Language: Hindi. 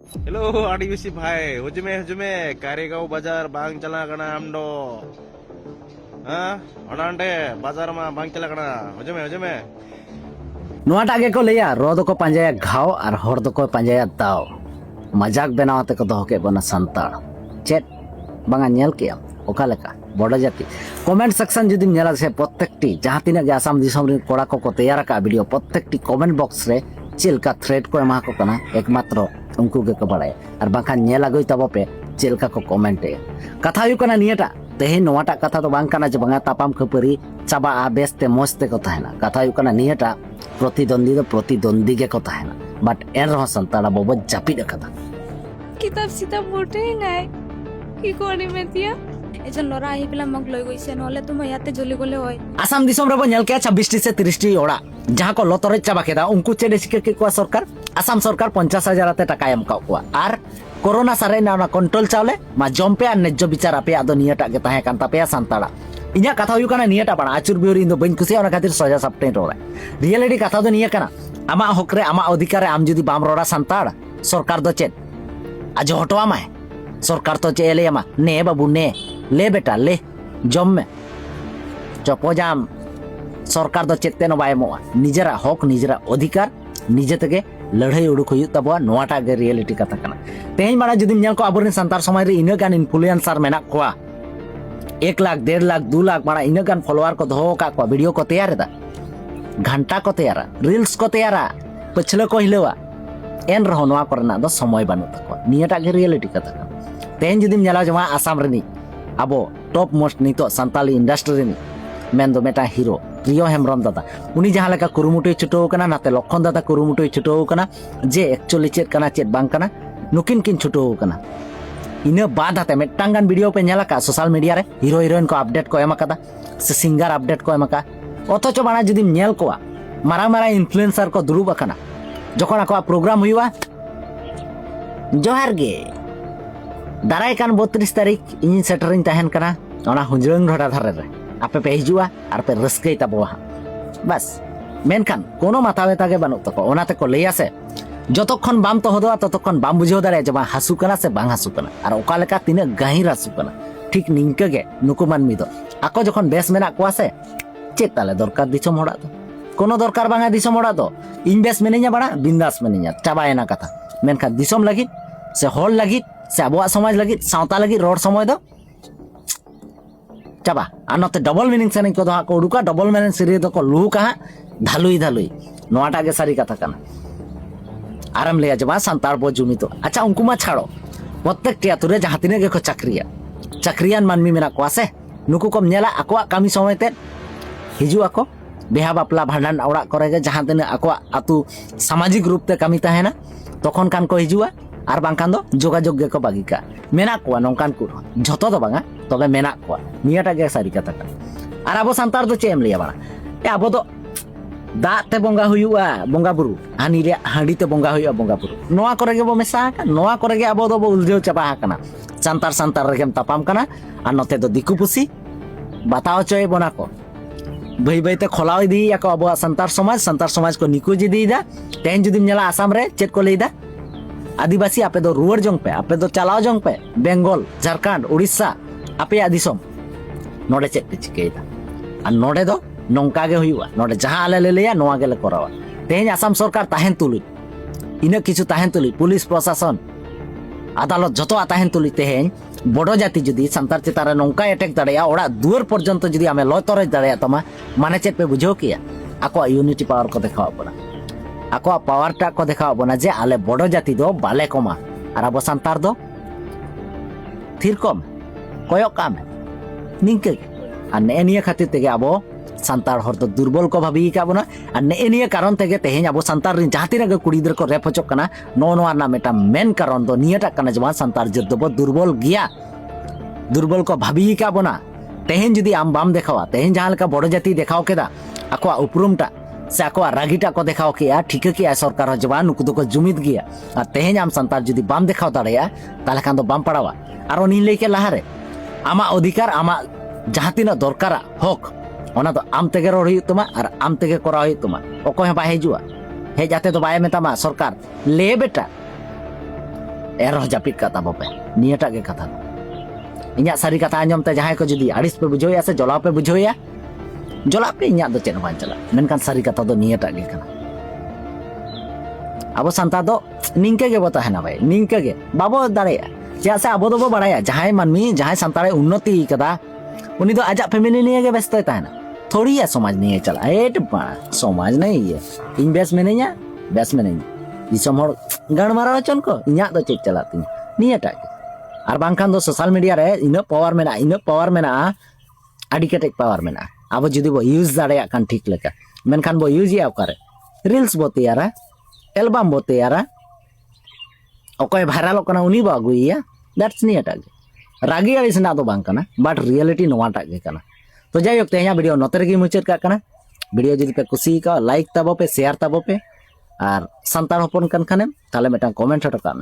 हेलो आदिवासी भाई हुजुमे कारेगांव बाजार बांग चला कना आमदो हाँ ओनांडे बाजार मा बांग चला कना हुजुमे ᱱᱚᱣᱟᱴᱟᱜ ᱜᱮᱠᱚ ᱞᱟᱹᱭᱟ ᱨᱚ ᱫᱚᱠᱚ ᱯᱟᱸᱡᱟᱭᱟ ᱜᱷᱟᱣ ᱟᱨ ᱦᱚᱲ ᱫᱚᱠᱚ ᱯᱟᱸᱡᱟᱭᱟ ᱫᱟᱣ ᱢᱟᱡᱟᱠ ᱵᱮᱱᱟᱣ ᱛᱮᱠᱚ ᱫᱚᱦᱚ ᱠᱮᱫ ᱵᱚᱱᱟ ᱥᱟᱱᱛᱟᱲ ᱪᱮᱫ ᱵᱟᱝᱟ ᱧᱮᱞ ᱠᱮᱭᱟᱢ ᱚᱠᱟ ᱞᱮᱠᱟ ᱵᱚᱰᱚ ᱡᱟᱹᱛᱤ ᱠᱚᱢᱮন্ট সেকশন ᱡᱩᱫᱤᱢ ᱧᱮᱞᱟ ᱥᱮ প্রত্যেকটি ᱡᱟᱦᱟᱸ ᱛᱤᱱᱟᱹᱜ ᱜᱮ ᱟᱥᱟᱢ ᱫᱤᱥᱚᱢ ᱨᱮᱱ ᱠᱚᱲᱟ ᱠᱚᱠᱚ ᱛᱮᱭᱟᱨ ᱟᱠᱟᱫ ᱵᱷᱤᱰᱤᱭᱳ প্রত্যেকটি কমেন্ট বক্স ᱨᱮ ᱪᱮᱫ ᱞᱮᱠᱟ ᱛᱷᱨᱮᱰ ᱠᱚ ᱮᱢᱟ ᱠᱚ ᱠᱟᱱᱟ ᱮᱠᱢᱟᱛᱨᱚ ᱩᱱᱠᱩ ᱜᱮᱠᱚ ᱵᱟᱲᱟᱭᱟ ᱟᱨ ᱵᱟᱝᱠᱷᱟᱱ ᱧᱮᱞ ᱟᱹᱜᱩᱭ ᱛᱟᱵᱚ ᱯᱮ ᱪᱮᱫ ᱞᱮᱠᱟ ᱠᱚ ᱠᱚᱢᱮন্টᱮᱜᱼᱟ ᱠᱟᱛᱷᱟ ᱦᱩᱭᱩᱜ ᱠᱟᱱᱟ ᱱᱤᱭᱟᱹᱴᱟᱜ ᱛᱮᱦᱮᱧ ᱱᱚᱣᱟᱴᱟᱜ ᱠᱟᱛᱷᱟ ᱫᱚ ᱵᱟᱝ ᱠᱟᱱᱟ ᱡᱮ ᱵᱟᱝᱟ ᱛᱟᱯᱟᱢ ᱠᱷᱟᱹᱯᱟᱹᱨᱤ ᱪᱟᱵᱟᱜᱼᱟ ᱵᱮᱥᱛᱮ ᱢᱚᱡᱽ ᱛᱮᱠᱚ ᱛᱟᱦᱮᱱᱟ ᱠᱟᱛᱷᱟ ᱦᱩᱭᱩᱜ ᱠᱟᱱᱟ ᱱᱤᱭᱟᱹᱴᱟᱜ ᱯᱨᱚᱛᱤদ্বন্দ্বী ᱫᱚ ᱯᱨᱚᱛᱤদ্বন্দ্বী ᱜᱮᱠᱚ ᱛᱟᱦᱮᱱᱟ ᱵᱟᱴ ᱮᱱ ᱨᱮᱦᱚᱸ ᱥᱟᱱᱛᱟᱲ ᱟᱵᱚ ᱵᱚ ᱡᱟᱹᱯᱤᱫ ᱟᱠᱟᱫᱟ কিতাপ চিতাপ পঢ়ে নাই কি কৰিম এতিয়া এজন ল'ৰা আহি পেলাই মোক লৈ গৈছে নহ'লে তো মই ইয়াতে জ্বলি গ'লে হয় আসাম দিশম রেবো নেল কেয়া 26টি से 30টি ওড়া যাহা কো লতরে চাবা কেদা উনকু চেডে শিকে কে কোয়া সরকার আসাম সরকার 50,000 আতে টাকা এম কাও কোয়া আর করোনা সারে না কন্ট্রোল চাওলে মা জম্পে আর ন্যায্য বিচার আপে আদো নিয়াটা গে তাহে কান তাপে সান্তাড়া ইñা কথা হুᱭᱩᱜ ᱠᱟᱱᱟ ᱱᱤᱭᱟᱹᱴᱟ ᱵᱟᱲᱟ ᱟᱪᱩᱨ ᱵᱤᱭᱩᱨ ᱤᱧ ᱫᱚ ᱵᱟᱹᱧ ᱠᱩᱥᱤᱭᱟ ᱚᱱᱟ ᱠᱷᱟᱹᱛᱤᱨ ᱥᱚᱡᱟ ᱥᱟᱯᱴᱮᱧ ᱨᱚᱲᱟ রিয়েলিটি কথা ᱫᱚ ᱱᱤᱭᱟᱹ ᱠᱟᱱᱟ ᱟᱢᱟᱜ ᱦᱚᱠ ᱨᱮ ᱟᱢᱟᱜ অধিকার রে আম যদি বাম রড়া সান্তাড় সরকার দো চেত আজ হটো আমায় সরকার তো চেলে আমা নে বাবু নে লে বেটা লে জম মে চপজাম সরকার দো চেতে নো বাই মোয়া নিজেরা হক নিজেরা অধিকার নিজে থেকে লড়াই উড়ুক হুᱭᱩᱜ ᱛᱟᱵᱚᱣᱟ ᱱᱚᱣᱟᱴᱟ ᱜᱮ রিয়েলিটি কথা কানা তেহেᱧ ᱵᱟᱲᱟ ᱡᱩᱫᱤᱢ ᱧᱮᱞ ᱠᱚ ᱟᱵᱚᱨᱮᱱ ᱥᱟᱱᱛᱟᱲ ᱥᱚᱢᱟᱡᱽ ᱨᱮ ᱤᱱᱟᱹ ᱜᱟᱱ ইনফ্লুয়েন্সার ᱢᱮᱱᱟᱜ ᱠᱚᱣᱟ 1 लाख 1.5 लाख 2 लाख बड़ा इना गान फॉलोअर को दो का को वीडियो को तैयार दा घंटा को तैयारा रील्स को तैयारा पछले को हिलवा एन रहो नवा करना दो समय बानु तको नियाटा गे रियलिटी कथा तेन जुदिम नेला जमा आसाम रनी अबो टॉप मोस्ट नितो संताली इंडस्ट्री रनी मेन दो मेटा हीरो प्रियो हेमरम दादा उनी जहां लेका कुरुमुटुय छुटो कना नाते लखन दादा कुरुमुटुय छुटो कना जे एक्चुअली चेत कना चेत बांग कना नुकिन किन छुटो कना इना बाद आते मेटांगान वीडियो पे नेला का सोशल मीडिया रे हीरो हीरोइन को अपडेट को एमा कदा से सिंगर अपडेट को एमा का অথচ বানা যদি নেল কোয়া মারা মারা ইনফ্লুয়েন্সার কো দুরুব আকানা যখন আকো প্রোগ্রাম হইবা জোহার গে দারাই কান 32 তারিখ ইন সেটারিং তাহেন কানা ওনা হুজরং ঢটা ধারে রে আপে পে হিজুয়া আর পে রস্কেই তাবোয়া বাস মেনখান কোনো মাথা ব্যথা গে বানু তকো ওনাতে কো লই আছে যতক্ষণ বাম তো হদোয়া ততক্ষণ বাম বুঝিও দাঁড়ায় যে বা হাসু কানা সে বাং হাসু কানা আর ওকা লেকা তিনে গাহির হাসু কানা ঠিক নিংকে গে নুকু মানমি দো আকো যখন বেশ মেনা কোয়া সে चेत ताले दरकार दिसम होड़ा दो कोनो दरकार बांगा दिसम होड़ा दो इनवेस्ट मेनिया बड़ा बिंदास मेनिया चाबायना कथा मेनखा दिसम लगित से होल लगित से अबुआ समाज लगित सावता लगित रोड समय दो चाबा और नते डबल मीनिंग सेनिंग को दहा को उडुका डबल मीनिंग सिरी दो को लू कहा धालुई धालुई नोआटा गे सारी कथा कना आराम ले जबा संतार बो जुमी तो अच्छा उनको मा छाड़ो प्रत्येक टियातुरे जहां तिने गे को चाकरियान मानमी मेना को आसे नुकु कम नेला अकवा कामी समय ते हिजू आको बेहा बापला भांडन औड़ा करे जहां तेने आको आतु सामाजिक रूप ते कमी ताहेना तखन कान को हिजुआ आर बांकान दो जोगाजोग गे को बागिका मेना को नोंकान को झतो दो बांगा तबे मेना को नियाटा गे सारी कथा का आर आबो संतार दो चेम लिया बाड़ा ए आबो दो दा ते बोंगा हुयुआ बोंगा बुरु हानी रे हांडी ते बोंगा हुयुआ बोंगा बुरु नोआ करे गे बो मेसा का नोआ करे गे आबो दो बो उलझेव चाबा हाकना संतार संतार रेगेम तापाम कना आर नते दो दिकु पुसी बताओ चोय बोना को भाई भाई ते खोलाव दी या को अबुआ संतार समाज को निकुज दीदा तेन जुदिम नेला आसाम रे चेत को लेदा आदिवासी आपे दो रुवर जंग पे आपे दो चलाव जंग पे बेंगल झारखंड उड़ीसा आपे आदिसम नोडे चेत चिकेदा आ नोडे दो नोंका गे हुयुआ नोडे जहां आले ले लेया नोआ गेले करावा तेन आसाम सरकार ताहेन तुलि इना किछु ताहेन तुलि पुलिस प्रशासन आदालत जतो ताहेन तुलि तेन बड़ो जाति जुदी संतार चितारे नौका अटैक दाड़िया ओड़ा दुआर पर्यंत जुदी आमे लय तोरज दाड़िया तमा माने चेत पे बुझो किया आको यूनिटी पावर को देखाव बना आको पावर टा को देखाव बना जे आले बड़ो जाति दो बाले कमा और अब संतार दो थिर कम कोयो काम निंके आ नेनिया खातिर तेगे आबो संतार हर तो दुर्बल को भाबी का बना आ नेनिया कारण तेगे तेहेन आबो संतार रिन जहातिना गे कुड़ी गिदर को रेप होचक कना नो नोआ ना मेटा मेन कारण दो नियाटा कना जमा संतार जद दो दुर्बल गिया दुर्बल को भाबी का बना तेहेन जुदी आम बाम देखावा तेहेन जहां लेका बड़ो जाति देखाव केदा आको उपरुमटा से आको रागीटा को देखाव किया ठीक किया सरकार जवान नुकु दो को जुमिद गिया आ तेहेन आम संतार जुदी बाम देखाव दाड़िया ताले खान दो बाम पड़ावा आरो नी लेके लाहारे आमा अधिकार आमा जहां तिना दरकारा हक ओना तो आम तेगे रोड हुई तुमा और आम तेगे करा हुई तुमा ओको हे बाय हिजुआ हे जाते तो बाय मेतामा सरकार ले बेटा एरो जापित का ताबोपे नियटा के कथा इन्या सारी कथा आंजम ते जहां को जुदी आड़िस पे बुझोया से जला पे बुझोया जला पे इन्या दो चेन बान चला मेनकान सारी कथा दो नियटा के कना अब संता दो निंके के बता है ना भाई निंके के बाबो दाड़े जैसे अब दो बड़ाया जहां मानमी जहां संतारे उन्नति कदा उनी दो आजा फैमिली निये के व्यस्त है ना थोड़ी है समाज नहीं चला एट पाड़ा समाज नहीं है इन बेस में नहीं है बेस में नहीं दिसम हर गान मारा चन को इन्या दो चेक चलाती नियटा के और बांखान दो सोशल मीडिया रे इन पावर में आड़ी केटेक पावर में अब जुदी बो यूज दाड़े कान ठीक लेका मेनखान बो यूज या ओकारे रील्स बो तैयारा एल्बम बो तैयारा ओकय भाइरल कना उनी बो अगुइया दैट्स नियटा के रागी आड़ी सना दो बांग कना बट रियलिटी नोवाटा के कना तो जायक तेहा वीडियो नोते रेगी मुचाद का कना वीडियो जुदी पे कुसी का लाइक ताबो पे शेयर ताबो पे और संतान हपन कन खाने ताले मेटा कमेंट हटो का